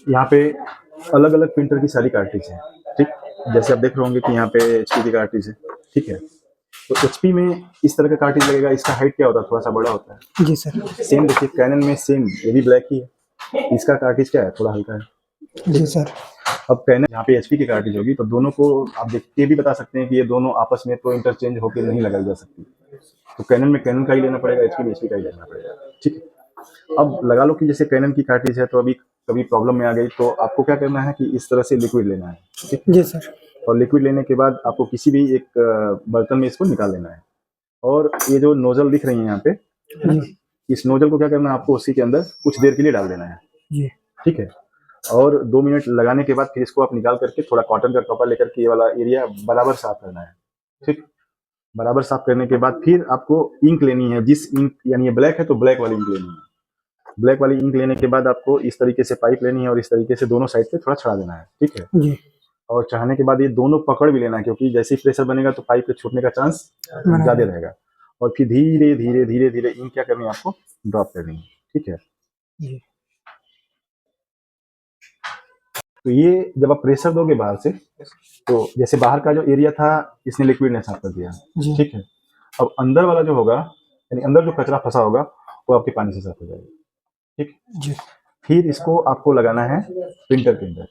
यहाँ पे अलग अलग प्रिंटर की सारी कार्ट्रिज है। ठीक, जैसे आप देख रहे होंगे कि यहाँ पे एचपी की कार्ट्रिज है। ठीक है, तो एचपी में इस तरह का कार्ट्रिज लगेगा। इसका हाइट क्या होता है, थोड़ा सा बड़ा होता है। जी सर। सेम देखिए कैनन में सेम, ये भी ब्लैक ही है। इसका कार्ट्रिज क्या है, थोड़ा हल्का है। जी सर। अब कैनन यहाँ पे एचपी की कार्ट्रिज होगी, तो दोनों को आप देख के भी बता सकते हैं कि ये दोनों आपस में तो इंटरचेंज होकर नहीं लगाई जा सकती। तो कैनन में कैनन का ही लेना पड़ेगा, एचपी में एचपी का ही लेना पड़ेगा। ठीक है, अब लगा लो कि जैसे कैनन की कार्ट्रिज है, तो अभी कभी प्रॉब्लम में आ गई, तो आपको क्या करना है कि इस तरह से लिक्विड लेना है। ठीक है, जी सर। और लिक्विड लेने के बाद आपको किसी भी एक बर्तन में इसको निकाल लेना है। और ये जो नोजल दिख रही है यहाँ पे, है ना, जी। इस नोजल को क्या करना है, आपको उसी के अंदर कुछ देर के लिए डाल देना है। जी। ठीक है, और 2 मिनट लगाने के बाद फिर इसको आप निकाल करके थोड़ा कॉटन का कपड़ा लेकर के ये वाला एरिया बराबर साफ करना है। ठीक, बराबर साफ करने के बाद फिर आपको इंक लेनी है। जिस इंक, यानी ये ब्लैक है तो ब्लैक वाली इंक लेनी है। ब्लैक वाली इंक लेने के बाद आपको इस तरीके से पाइप लेनी है और इस तरीके से दोनों साइड पे थोड़ा चढ़ा देना है। ठीक है, जी। और चढ़ाने के बाद ये दोनों पकड़ भी लेना है, क्योंकि जैसे ही प्रेशर बनेगा तो पाइप के छूटने का चांस ज्यादा रहेगा। और फिर धीरे धीरे धीरे धीरे इंक क्या करनी है, आपको ड्रॉप करनी है। ठीक है, जी। तो ये जब आप प्रेशर दोगे बाहर से, तो जैसे बाहर का जो एरिया था इसने लिक्विड ने साफ कर दिया। जी। ठीक है, अब अंदर वाला जो होगा, यानी अंदर जो कचरा फंसा होगा, वो आपके पानी से साफ हो जाएगा। ठीक, जी। फिर इसको आपको लगाना है प्रिंटर के अंदर।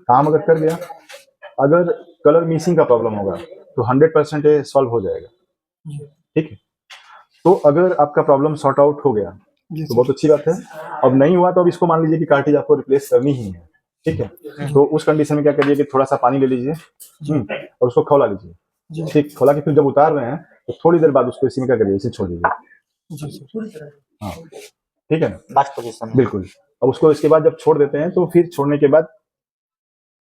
काम अगर कर गया, अगर कलर मिसिंग का प्रॉब्लम होगा तो 100% सॉल्व हो जाएगा। जी। ठीक है, तो अगर आपका प्रॉब्लम सॉर्ट आउट हो गया जी तो सर। बहुत अच्छी बात है। अब नहीं हुआ तो अब इसको मान लीजिए कि कार्ट्रिज आपको रिप्लेस करनी ही है। ठीक है, तो उस कंडीशन में क्या करिए कि थोड़ा सा पानी ले लीजिए, और उसको खौला लीजिए। जी। ठीक, खौला के फिर जब उतार रहे हैं तो थोड़ी देर बाद उसको इसी में क्या करिए, इसे छोड़ दीजिए। जी सर। हाँ, ठीक है ना, लास्ट पोजीशन में। बिल्कुल। अब उसको इसके बाद जब छोड़ देते हैं तो फिर छोड़ने के बाद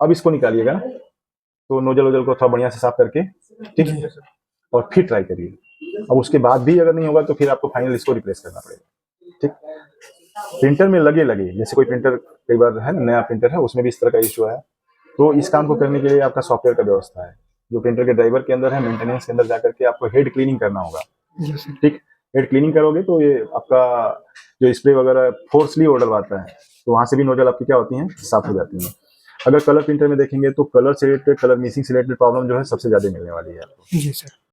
अब इसको निकालिएगा, तो नोजल वोजल को थोड़ा बढ़िया से साफ करके। ठीक है, और फिर ट्राई करिए। अब उसके बाद भी अगर नहीं होगा तो फिर आपको फाइनल इसको रिप्लेस करना पड़ेगा। ठीक, प्रिंटर में लगे लगे, जैसे कोई प्रिंटर कई बार है, नया प्रिंटर है, उसमें भी इस तरह का इशू है, तो इस काम को करने के लिए आपका सॉफ्टवेयर का व्यवस्था है, जो प्रिंटर के ड्राइवर के अंदर है। मेंटेनेंस के अंदर जाकर के आपको हेड क्लीनिंग करना होगा। जी सर। ठीक, हेड क्लीनिंग करोगे तो ये आपका जो स्प्रे वगैरह फोर्सली ऑर्डर आता है, तो वहां से भी नोजल आपकी क्या होती हैं, साफ हो जाती हैं। अगर कलर प्रिंटर में देखेंगे तो कलर से रिलेटेड, कलर मिसिंग से रिलेटेड प्रॉब्लम जो है सबसे ज्यादा मिलने वाली है आपको। जी सर।